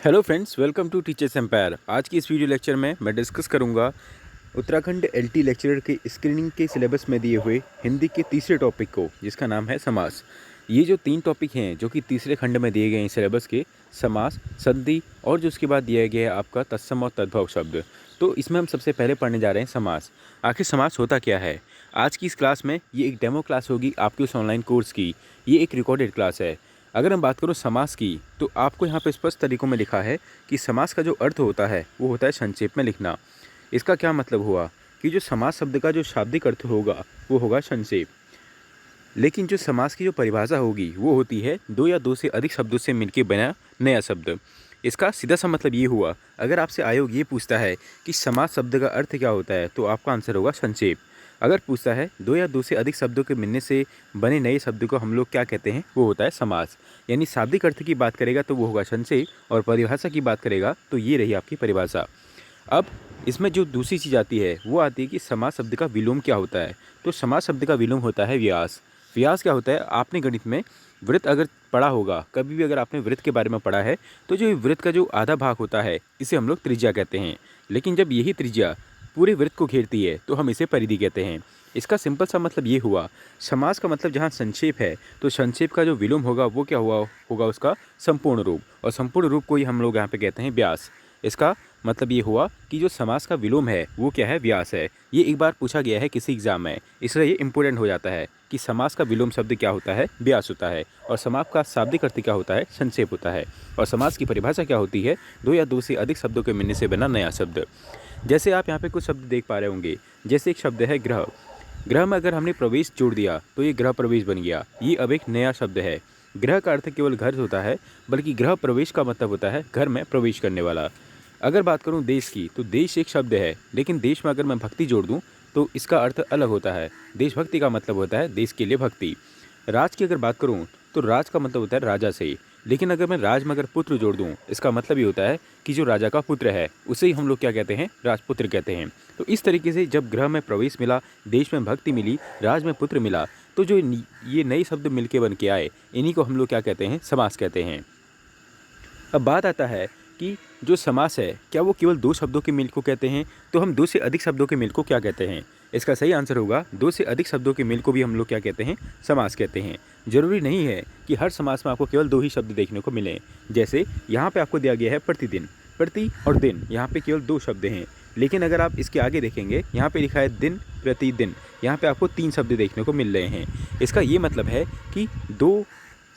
Hello friends, welcome to teachers empire. आज की इस वीडियो लेक्चर में मैं डिस्कस करूंगा उत्तराखंड एलटी लेक्चरर के स्क्रीनिंग के सिलेबस में दिए हुए हिंदी के तीसरे टॉपिक को, जिसका नाम है समास। ये जो तीन टॉपिक हैं जो कि तीसरे खंड में दिए गए हैं सिलेबस के, समास, संधि और जो उसके बाद दिया गया है आपका तत्सम और तद्भव शब्द। तो इसमें हम सबसे पहले पढ़ने जा रहे हैं समास। आखिर समास होता क्या है। आज की इस क्लास में ये एक डेमो क्लास होगी आपके उस ऑनलाइन कोर्स की। ये एक रिकॉर्डेड क्लास है। अगर हम बात करूँ समास की, तो आपको यहाँ पे स्पष्ट तरीकों में लिखा है कि समास का जो अर्थ होता है वो होता है संक्षेप में लिखना। इसका क्या मतलब हुआ कि जो समास शब्द का जो शाब्दिक अर्थ होगा वो होगा संक्षेप, लेकिन जो समास की जो परिभाषा होगी वो होती है दो या दो से अधिक शब्दों से मिलकर बना नया शब्द। इसका सीधा सा मतलब ये हुआ, अगर आपसे आयोग ये पूछता है कि समास शब्द का अर्थ क्या होता है तो आपका आंसर होगा संक्षेप। अगर पूछता है दो या दो से अधिक शब्दों के मिलने से बने नए शब्द को हम लोग क्या कहते हैं, वो होता है समास। यानी शाब्दिक अर्थ की बात करेगा तो वो होगा संक्षेप, और परिभाषा की बात करेगा तो ये रही आपकी परिभाषा। अब इसमें जो दूसरी चीज़ आती है वो आती है कि समास शब्द का विलोम क्या होता है। तो समास शब्द का विलोम होता है व्यास। व्यास क्या होता है, आपने गणित में वृत्त अगर पढ़ा होगा, कभी भी अगर आपने वृत्त के बारे में पढ़ा है, तो जो वृत्त का जो आधा भाग होता है इसे हम लोग त्रिज्या कहते हैं। लेकिन जब यही त्रिज्या पूरे वृत्त को घेरती है तो हम इसे परिधि कहते हैं। इसका सिंपल सा मतलब ये हुआ, समास का मतलब जहाँ संक्षेप है तो संक्षेप का जो विलोम होगा वो क्या हुआ होगा, उसका संपूर्ण रूप, और संपूर्ण रूप को ही हम लोग यहाँ पे कहते हैं व्यास। इसका मतलब ये हुआ कि जो समास का विलोम है वो क्या है, व्यास है। ये एक बार पूछा गया है किसी एग्जाम में, इसलिए ये इंपॉर्टेंट हो जाता है कि समास का विलोम शब्द क्या होता है, व्यास होता है। और समास का शाब्दिक अर्थ क्या होता है, संक्षेप होता है। और समास की परिभाषा क्या होती है, दो या दो से अधिक शब्दों के मिलने से बना नया शब्द। जैसे आप यहाँ पे कुछ शब्द देख पा रहे होंगे, जैसे एक शब्द है ग्रह। ग्रह में अगर हमने प्रवेश जोड़ दिया तो ये गृह प्रवेश बन गया। ये अब एक नया शब्द है। ग्रह का अर्थ केवल घर होता है, बल्कि गृह प्रवेश का मतलब होता है घर में प्रवेश करने वाला। अगर बात करूं देश की, तो देश एक शब्द है, लेकिन देश में अगर मैं भक्ति जोड़ दूं तो इसका अर्थ अलग होता है। देशभक्ति का मतलब होता है देश के लिए भक्ति। राज की अगर बात करूं तो राज का मतलब होता है राजा से, लेकिन अगर मैं राज में अगर पुत्र जोड़ दूं, इसका मतलब ये होता है कि जो राजा का पुत्र है उसे ही हम लोग क्या कहते हैं, राजपुत्र कहते हैं। तो इस तरीके से जब ग्रह में प्रवेश मिला, देश में भक्ति मिली, राज में पुत्र मिला, तो जो ये नए शब्द मिलके बन के आए, इन्हीं को हम लोग क्या कहते हैं, समास कहते हैं। अब बात आता है कि जो समास है क्या वो केवल दो शब्दों के मेल को कहते हैं, तो हम दो से अधिक शब्दों के मेल को क्या कहते हैं। इसका सही आंसर होगा दो से अधिक शब्दों के मेल को भी हम लोग क्या कहते हैं, समास कहते हैं। जरूरी नहीं है कि हर समास में आपको केवल दो ही शब्द देखने को मिलें। जैसे यहाँ पे आपको दिया गया है प्रतिदिन, प्रति और दिन, यहाँ पे केवल दो शब्द हैं। लेकिन अगर आप इसके आगे देखेंगे, यहाँ पे लिखा है दिन प्रतिदिन, यहाँ पे आपको तीन शब्द देखने को मिल रहे हैं। इसका ये मतलब है कि दो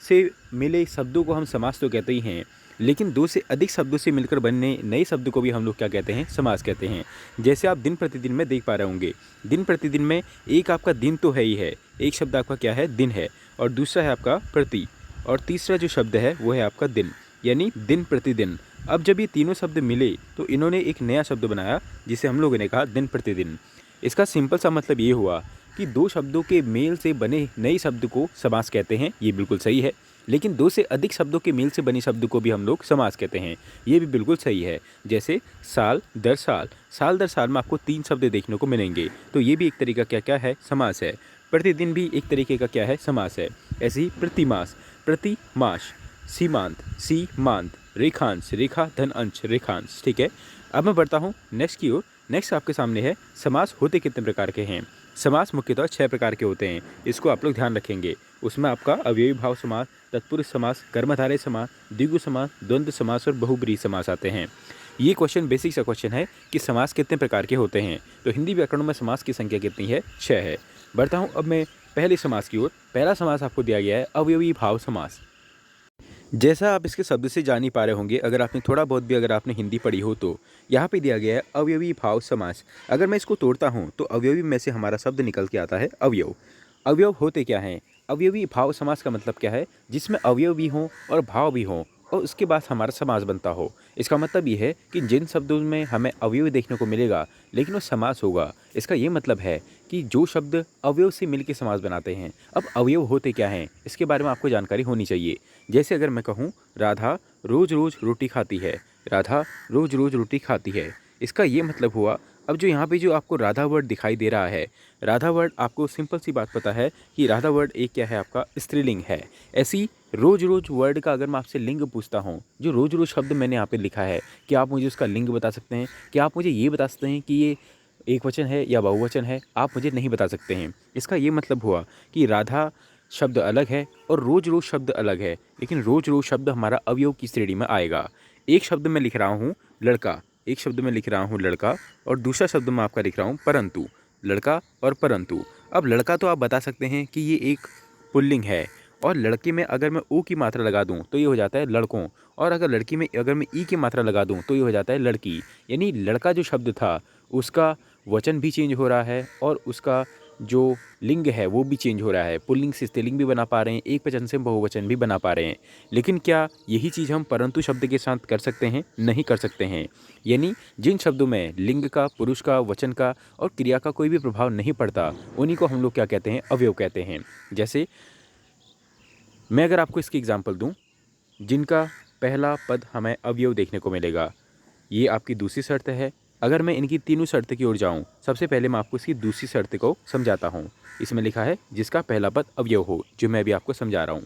से मिले शब्दों को हम समास तो कहते ही हैं, लेकिन दो से अधिक शब्दों से मिलकर बनने नए शब्द को भी हम लोग क्या कहते हैं, समास कहते हैं। जैसे आप दिन प्रतिदिन में देख पा रहे होंगे, दिन प्रतिदिन में एक आपका दिन तो है ही है, एक शब्द आपका क्या है, दिन है, और दूसरा है आपका प्रति, और तीसरा जो शब्द है वो है आपका दिन, यानी दिन प्रतिदिन। अब जब ये तीनों शब्द मिले तो इन्होंने एक नया शब्द बनाया जिसे हम लोगों ने कहा दिन प्रतिदिन। इसका सिंपल सा मतलब ये हुआ कि दो शब्दों के मेल से बने नए शब्द को समास कहते हैं, ये बिल्कुल सही है। लेकिन दो से अधिक शब्दों के मेल से बने शब्द को भी हम लोग समास कहते हैं, ये भी बिल्कुल सही है। जैसे साल दर साल, साल दर साल में आपको तीन शब्द देखने को मिलेंगे, तो ये भी एक तरीका क्या क्या है, समास है। प्रतिदिन भी एक तरीके का क्या है, समास है। ऐसे ही प्रतिमास, प्रतिमास, सीमांत, सीमांत, रेखांश, रेखा धन अंश, रेखांश। ठीक है, अब मैं बढ़ता हूँ नेक्स्ट की ओर। नेक्स्ट आपके सामने है समास होते कितने प्रकार के हैं। समास मुख्यतः 6 प्रकार के होते हैं, इसको आप लोग ध्यान रखेंगे। उसमें आपका अवयवी भाव समास, तत्पुरुष समास, कर्मधारय समास, द्विगु समास, द्वंद्व समास और बहुब्रीहि समास आते हैं। ये क्वेश्चन बेसिक सा क्वेश्चन है कि समास कितने प्रकार के होते हैं। तो हिंदी व्याकरण में समास की संख्या कितनी है, 6 है। बढ़ता हूँ अब मैं पहले समास की ओर। पहला समास आपको दिया गया है अवयवी भाव समास। जैसा आप इसके शब्द से जान ही पा रहे होंगे, अगर आपने थोड़ा बहुत भी अगर आपने हिंदी पढ़ी हो, तो यहाँ पे दिया गया है अवयवी भाव समास। अगर मैं इसको तोड़ता हूँ तो अवयवी में से हमारा शब्द निकल के आता है अवयव। अवयव होते क्या हैं, अवयवी भाव समास का मतलब क्या है, जिसमें अवयव भी हों और भाव भी हों और उसके बाद हमारा समास बनता हो। इसका मतलब ये है कि जिन शब्दों में हमें अवयव देखने को मिलेगा लेकिन वो समास होगा। इसका ये मतलब है कि जो शब्द अवयव से मिलकर समास बनाते हैं। अब अवयव होते क्या हैं, इसके बारे में आपको जानकारी होनी चाहिए। जैसे अगर मैं कहूँ राधा रोज़ रोज़ रोटी खाती है, राधा रोज़ रोज़ रोटी खाती है, इसका ये मतलब हुआ। अब जो यहाँ पे जो आपको राधा वर्ड दिखाई दे रहा है, राधा वर्ड आपको सिंपल सी बात पता है कि राधा वर्ड एक क्या है, आपका स्त्रीलिंग है। ऐसी रोज़ रोज़ वर्ड का अगर मैं आपसे लिंग पूछता हूँ, जो रोज़ रोज़ शब्द मैंने यहाँ पे लिखा है, क्या आप मुझे उसका लिंग बता सकते हैं? क्या आप मुझे ये बता सकते हैं कि ये एकवचन है या बहुवचन है? आप मुझे नहीं बता सकते हैं। इसका ये मतलब हुआ कि राधा शब्द अलग है और रोज़ रोज़ शब्द अलग है, लेकिन रोज़ रोज़ शब्द हमारा अवयव की श्रेणी में आएगा। एक शब्द मैं लिख रहा हूँ लड़का, एक शब्द मैं लिख रहा हूँ लड़का, और दूसरा शब्द मैं आपका लिख रहा हूँ परंतु। लड़का और परंतु। अब लड़का तो आप बता सकते हैं कि ये एक पुल्लिंग है, और लड़के में अगर मैं ओ की मात्रा लगा दूं तो ये हो जाता है लड़कों, और अगर लड़की में अगर मैं ई की मात्रा लगा दूं तो ये हो जाता है लड़की। यानी लड़का जो शब्द था उसका वचन भी चेंज हो रहा है और उसका जो लिंग है वो भी चेंज हो रहा है। पुल्लिंग से स्त्रीलिंग भी बना पा रहे हैं, एक वचन से बहुवचन भी बना पा रहे हैं। लेकिन क्या यही चीज़ हम परंतु शब्द के साथ कर सकते हैं? नहीं कर सकते हैं। यानी जिन शब्दों में लिंग का, पुरुष का, वचन का और क्रिया का कोई भी प्रभाव नहीं पड़ता, उन्हीं को हम लोग क्या कहते हैं? अवयव कहते हैं। जैसे मैं अगर आपको इसकी एग्जांपल दूं, जिनका पहला पद हमें अवयव देखने को मिलेगा, ये आपकी दूसरी शर्त है। अगर मैं इनकी तीनों शर्त की ओर जाऊं, सबसे पहले मैं आपको इसकी दूसरी शर्त को समझाता हूं। इसमें लिखा है जिसका पहला पद अवयव हो, जो मैं भी आपको समझा रहा हूं।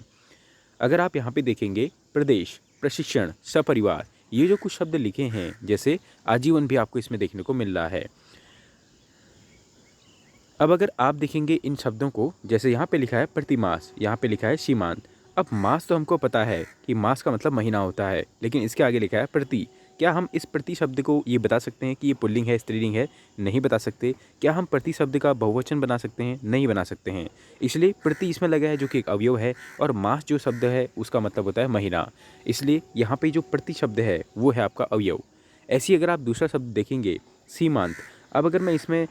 अगर आप यहाँ पे देखेंगे, प्रदेश, प्रशिक्षण, सपरिवार, ये जो कुछ शब्द लिखे हैं, जैसे आजीवन भी आपको इसमें देखने को मिल रहा है। अब अगर आप देखेंगे इन शब्दों को, जैसे यहाँ पे लिखा है प्रतिमास, यहाँ पे लिखा है सीमांत। अब मास तो हमको पता है कि मास का मतलब महीना होता है, लेकिन इसके आगे लिखा है प्रति। क्या हम इस प्रति शब्द को ये बता सकते हैं कि ये पुल्लिंग है, स्त्रीलिंग है? नहीं बता सकते। क्या हम प्रति शब्द का बहुवचन बना सकते हैं? नहीं बना सकते हैं। इसलिए प्रति इसमें लगा है जो कि एक अवयव है, और मास जो शब्द है उसका मतलब होता है महीना। इसलिए यहाँ पे जो प्रति शब्द है वो है आपका अवयव। ऐसी अगर आप दूसरा शब्द देखेंगे, सीमांत। अब अगर मैं इसमें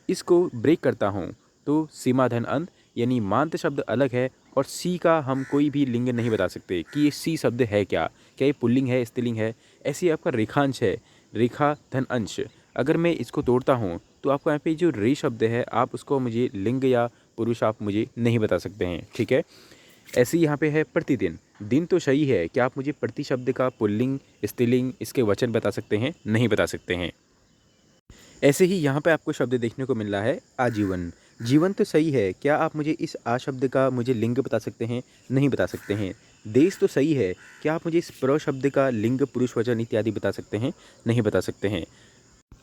इसको ब्रेक करता हूँ तो सीमा धन अंत, यानी मांत शब्द अलग है, और सी का हम कोई भी लिंग नहीं बता सकते कि ये सी शब्द है क्या ये पुल्लिंग है, स्त्रीलिंग है। ऐसे आपका रेखांश है, रेखा धन अंश। अगर मैं इसको तोड़ता हूँ तो आपको यहाँ पे जो रे शब्द है, आप उसको मुझे लिंग या पुरुष आप मुझे नहीं बता सकते हैं। ठीक है। ऐसे ही यहाँ पे है प्रतिदिन। दिन तो सही है, क्या आप मुझे प्रति शब्द का पुल्लिंग, स्त्रीलिंग, इसके वचन बता सकते हैं? नहीं बता सकते हैं। ऐसे ही यहाँ पे आपको शब्द देखने को मिल रहा है आजीवन। जीवन तो सही है, क्या आप मुझे इस आ शब्द का मुझे लिंग बता सकते हैं? नहीं बता सकते हैं। देश तो सही है, क्या आप मुझे इस प्र शब्द का लिंग, पुरुष, वचन इत्यादि बता सकते हैं? नहीं बता सकते हैं।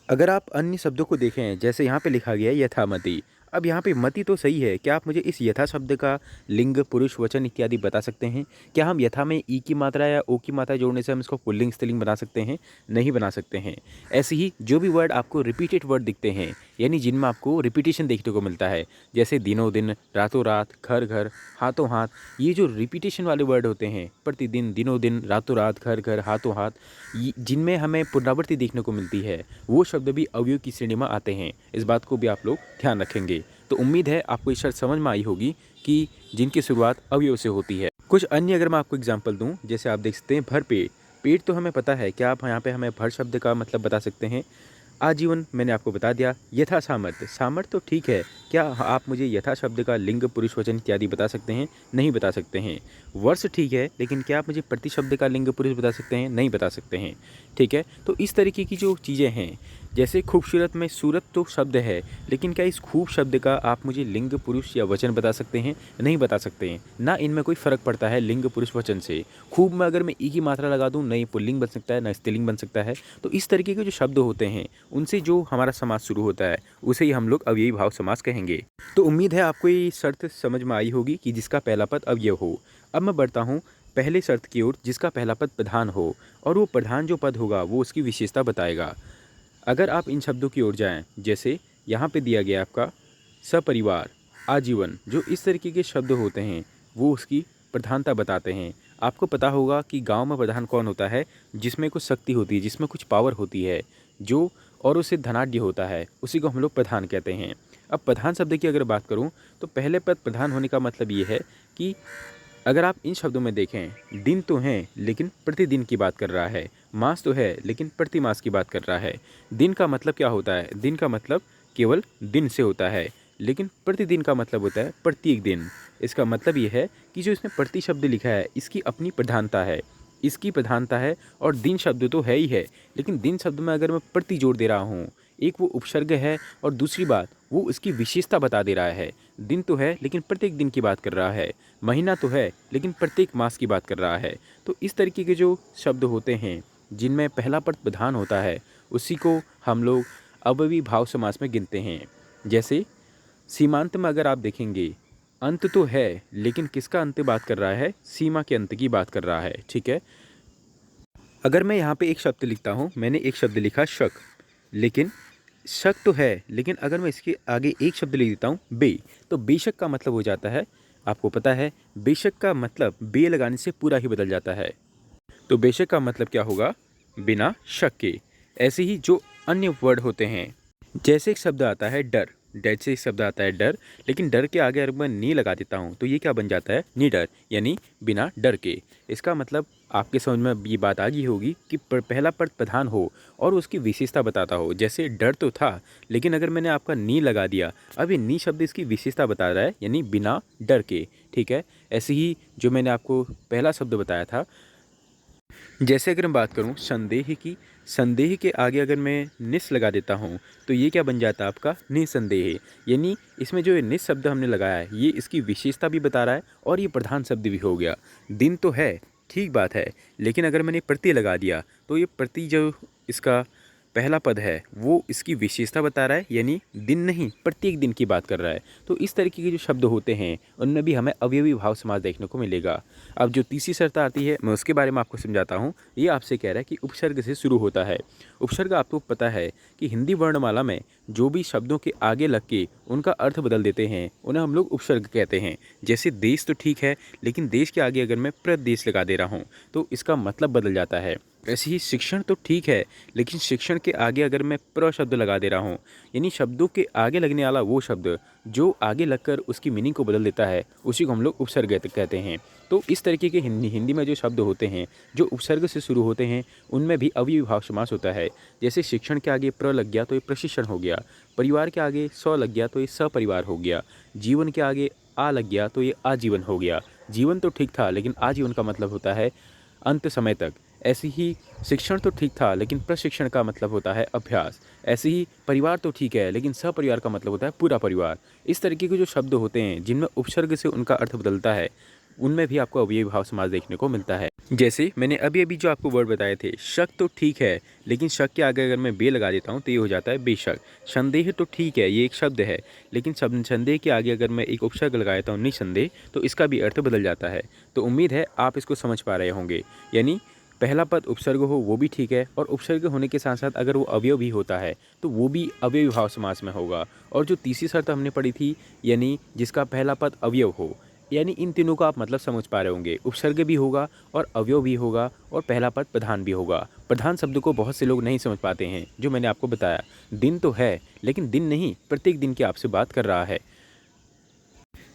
अगर आप अन्य शब्दों को देखें, जैसे यहाँ पे लिखा गया है यथामति। अब यहाँ पे मति तो सही है, क्या आप मुझे इस यथा शब्द का लिंग, पुरुष, वचन इत्यादि बता सकते हैं? क्या हम यथा में ई की मात्रा या ओ की मात्रा जोड़ने से हम इसको पुल्लिंग, स्त्रीलिंग बना सकते हैं? नहीं बना सकते हैं। ऐसे ही जो भी वर्ड आपको रिपीटेड वर्ड दिखते हैं, यानी जिनमें आपको रिपीटेशन देखने को मिलता है, जैसे दिनों दिन, रातों रात, घर घर, हाथों हाथ, ये जो रिपीटेशन वाले वर्ड होते हैं, प्रतिदिन, दिनों दिन, रातों रात, घर घर, हाथों हाथ, जिनमें हमें पुनरावृत्ति देखने को मिलती है, वो शब्द भी अवयव की श्रेणी में आते हैं। इस बात को भी आप लोग ध्यान रखेंगे। तो उम्मीद है आपको ये शर्त समझ में आई होगी कि जिनकी शुरुआत अवयव से होती है। कुछ अन्य अगर मैं आपको एग्जांपल दूं, जैसे आप देख सकते हैं भर पेट। पेट तो हमें पता है, क्या आप यहाँ पे हमें भर शब्द का मतलब बता सकते हैं? आजीवन मैंने आपको बता दिया। यथा सामर्थ्य, सामर्थ्य तो ठीक है, क्या आप मुझे यथा शब्द का लिंग, पुरुष, वचन इत्यादि बता सकते हैं? नहीं बता सकते हैं। वर्ष ठीक है, लेकिन क्या आप मुझे प्रति शब्द का लिंग, पुरुष बता सकते हैं? नहीं बता सकते हैं। ठीक है। तो इस तरीके की जो चीज़ें हैं, जैसे खूबसूरत में सूरत तो शब्द है, लेकिन क्या इस खूब शब्द का आप मुझे लिंग, पुरुष या वचन बता सकते हैं? नहीं बता सकते हैं। ना इनमें कोई फ़र्क पड़ता है लिंग, पुरुष, वचन से। खूब में अगर मैं ई की मात्रा लगा दूं, नहीं पुल्लिंग बन सकता है, ना स्त्रीलिंग बन सकता है। तो इस तरीके के जो शब्द होते हैं, उनसे जो हमारा समास शुरू होता है, उसे ही हम लोग अव्ययी भाव समास कहेंगे। तो उम्मीद है आपको ये शर्त समझ में आई होगी कि जिसका पहला पद अवयव हो। अब मैं बढ़ता हूँ पहले शर्त की ओर, जिसका पहला पद प्रधान हो, और वो प्रधान जो पद होगा वो उसकी विशेषता बताएगा। अगर आप इन शब्दों की ओर जाएं, जैसे यहाँ पे दिया गया आपका सपरिवार, आजीवन, जो इस तरीके के शब्द होते हैं वो उसकी प्रधानता बताते हैं। आपको पता होगा कि गांव में प्रधान कौन होता है? जिसमें कुछ शक्ति होती है, जिसमें कुछ पावर होती है, जो और उसे धनाढ्य होता है, उसी को हम लोग प्रधान कहते हैं। अब प्रधान शब्द की अगर बात करूं, तो पहले पद प्रधान होने का मतलब ये है कि अगर आप इन शब्दों में देखें, दिन तो हैं लेकिन प्रतिदिन की बात कर रहा है, मास तो है लेकिन प्रति मास की बात कर रहा है। दिन का मतलब क्या होता है? दिन का मतलब केवल दिन से होता है, लेकिन प्रतिदिन का मतलब होता है प्रत्येक दिन। इसका मतलब ये है कि जो इसमें प्रति शब्द लिखा है, इसकी अपनी प्रधानता है, इसकी प्रधानता है। और दिन शब्द तो है ही है, लेकिन दिन शब्द में अगर मैं प्रति जोड़ दे रहा हूँ, एक वो उपसर्ग है, और दूसरी बात वो उसकी विशेषता बता दे रहा है। दिन तो है लेकिन प्रत्येक दिन की बात कर रहा है, महीना तो है लेकिन प्रत्येक मास की बात कर रहा है। तो इस तरीके के जो शब्द होते हैं जिनमें पहला पद प्रधान होता है, उसी को हम लोग अव्ययी भाव समास में गिनते हैं। जैसे सीमांत में अगर आप देखेंगे, अंत तो है लेकिन किसका अंत बात कर रहा है? सीमा के अंत की बात कर रहा है। ठीक है, अगर मैं यहाँ पे एक शब्द लिखता हूँ, मैंने एक शब्द लिखा शक, लेकिन शक तो है लेकिन अगर मैं इसके आगे एक शब्द लिख देता हूँ बे, तो बेशक का मतलब हो जाता है, आपको पता है बेशक का मतलब बे लगाने से पूरा ही बदल जाता है। तो बेशक का मतलब क्या होगा? बिना शक के। ऐसे ही जो अन्य वर्ड होते हैं, जैसे एक शब्द आता है डर, जैसे एक शब्द आता है डर, लेकिन डर के आगे अगर मैं नी लगा देता हूँ तो ये क्या बन जाता है? निडर, यानी बिना डर के। इसका मतलब आपके समझ में ये बात आ गई होगी कि पहला पद प्रधान हो और उसकी विशेषता बताता हो। जैसे डर तो था लेकिन अगर मैंने आपका नी लगा दिया, अब ये नी शब्द इसकी विशेषता बता रहा है, यानी बिना डर के। ठीक है, ऐसे ही जो मैंने आपको पहला शब्द बताया था, जैसे अगर मैं बात करूं संदेह की, संदेह के आगे अगर मैं निस लगा देता हूं तो ये क्या बन जाता है? आपका निसंदेह। यानी इसमें जो ये निस शब्द हमने लगाया है ये इसकी विशेषता भी बता रहा है और ये प्रधान शब्द भी हो गया। दिन तो है, ठीक बात है, लेकिन अगर मैंने प्रत्यय लगा दिया तो ये प्रति जो इसका पहला पद है वो इसकी विशेषता बता रहा है, यानी दिन नहीं प्रत्येक दिन की बात कर रहा है। तो इस तरीके के जो शब्द होते हैं उनमें भी हमें अवयवी भाव समास देखने को मिलेगा। अब जो तीसरी शर्त आती है मैं उसके बारे में आपको समझाता हूँ। ये आपसे कह रहा है कि उपसर्ग से शुरू होता है। उपसर्ग आपको पता है कि हिंदी वर्णमाला में जो भी शब्दों के आगे लग के उनका अर्थ बदल देते हैं उन्हें हम लोग उपसर्ग कहते हैं। जैसे देश तो ठीक है लेकिन देश के आगे अगर मैं प्रदेश लगा दे रहा हूँ तो इसका मतलब बदल जाता है। ऐसे ही शिक्षण तो ठीक है लेकिन शिक्षण के आगे अगर मैं प्र शब्द लगा दे रहा हूँ, यानी शब्दों के आगे लगने वाला वो शब्द जो आगे लगकर उसकी मीनिंग को बदल देता है, उसी को हम लोग उपसर्ग कहते हैं। तो इस तरीके के हिंदी में जो शब्द होते हैं जो उपसर्ग से शुरू होते हैं उनमें भी अव्ययी भाव समास होता है। जैसे शिक्षण के आगे प्र लग गया तो ये प्रशिक्षण हो गया, परिवार के आगे स लग गया तो ये सपरिवार हो गया, जीवन के आगे आ लग गया तो ये आजीवन हो गया। जीवन तो ठीक था लेकिन आजीवन का मतलब होता है अंत समय तक। ऐसे ही शिक्षण तो ठीक था लेकिन प्रशिक्षण का मतलब होता है अभ्यास। ऐसे ही परिवार तो ठीक है लेकिन सपरिवार का मतलब होता है पूरा परिवार। इस तरीके के जो शब्द होते हैं जिनमें उपसर्ग से उनका अर्थ बदलता है उनमें भी आपको अव्ययी भाव समास देखने को मिलता है। जैसे मैंने अभी अभी जो आपको वर्ड बताए थे, शक तो ठीक है लेकिन शक के आगे अगर मैं बे लगा देता हूँ तो ये हो जाता है बेशक। संदेह तो ठीक है, ये एक शब्द है, लेकिन संदेह के आगे अगर मैं एक उपसर्ग लगा देता हूँ निसंदेह तो इसका भी अर्थ बदल जाता है। तो उम्मीद है आप इसको समझ पा रहे होंगे। यानी पहला पद उपसर्ग हो वो भी ठीक है और उपसर्ग होने के साथ साथ अगर वो अवयव भी होता है तो वो भी अव्ययी भाव समास में होगा। और जो तीसरी शर्त हमने पढ़ी थी, यानी जिसका पहला पद अवयव हो, यानी इन तीनों का आप मतलब समझ पा रहे होंगे। उपसर्ग भी होगा और अवयव भी होगा और पहला पद प्रधान भी होगा। प्रधान शब्द को बहुत से लोग नहीं समझ पाते हैं, जो मैंने आपको बताया। दिन तो है लेकिन दिन नहीं प्रत्येक दिन की आपसे बात कर रहा है।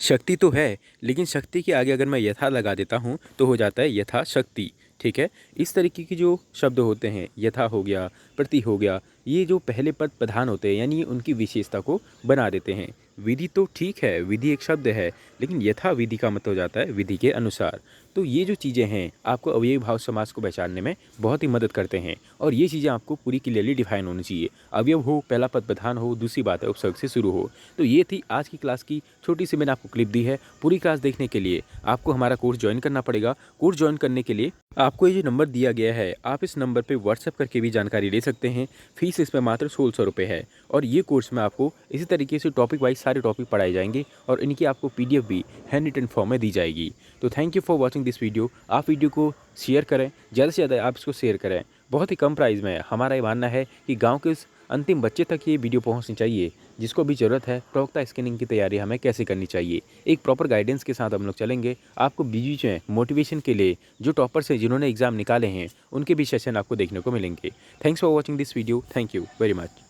शक्ति तो है लेकिन शक्ति के आगे अगर मैं यथा लगा देता हूँ तो हो जाता है यथा शक्ति। ठीक है, इस तरीके के जो शब्द होते हैं, यथा हो गया, प्रति हो गया, ये जो पहले पद प्रधान होते हैं यानी उनकी विशेषता को बना देते हैं। विधि तो ठीक है, विधि एक शब्द है, लेकिन यथा विधि का मतलब हो जाता है विधि के अनुसार। तो ये जो चीज़ें हैं आपको अव्ययी भाव समास को पहचानने में बहुत ही मदद करते हैं और ये चीज़ें आपको पूरी क्लियरली डिफाइन होनी चाहिए। अवयव हो, पहला पद प्रधान हो, दूसरी बात है उपसर्ग से शुरू हो। तो ये थी आज की क्लास की छोटी सी मैंने आपको क्लिप दी है। पूरी क्लास देखने के लिए आपको हमारा कोर्स ज्वाइन करना पड़ेगा। कोर्स ज्वाइन करने के लिए आपको ये जो नंबर दिया गया है, आप इस नंबर पे व्हाट्सएप करके भी जानकारी ले सकते हैं। फीस इसमें मात्र 1600 रुपये है और ये कोर्स में आपको इसी तरीके से टॉपिक वाइज सारे टॉपिक पढ़ाए जाएंगे और इनकी आपको पीडीएफ भी हैंड रिटन फॉर्म में दी जाएगी। तो thank you for watching this video. आप वीडियो को शेयर करें, ज़्यादा से ज़्यादा आप इसको शेयर करें। बहुत ही कम प्राइस में हमारा ये मानना है कि गाँव के उस अंतिम बच्चे तक ये वीडियो पहुंचनी चाहिए जिसको भी ज़रूरत है प्रवक्ता स्कैनिंग की तैयारी हमें कैसे करनी चाहिए। एक प्रॉपर गाइडेंस के साथ हम लोग चलेंगे। आपको बीच में मोटिवेशन के लिए जो टॉपर्स हैं जिन्होंने एग्ज़ाम निकाले हैं उनके भी सेशन आपको देखने को मिलेंगे। Thanks for watching this video. Thank you very much.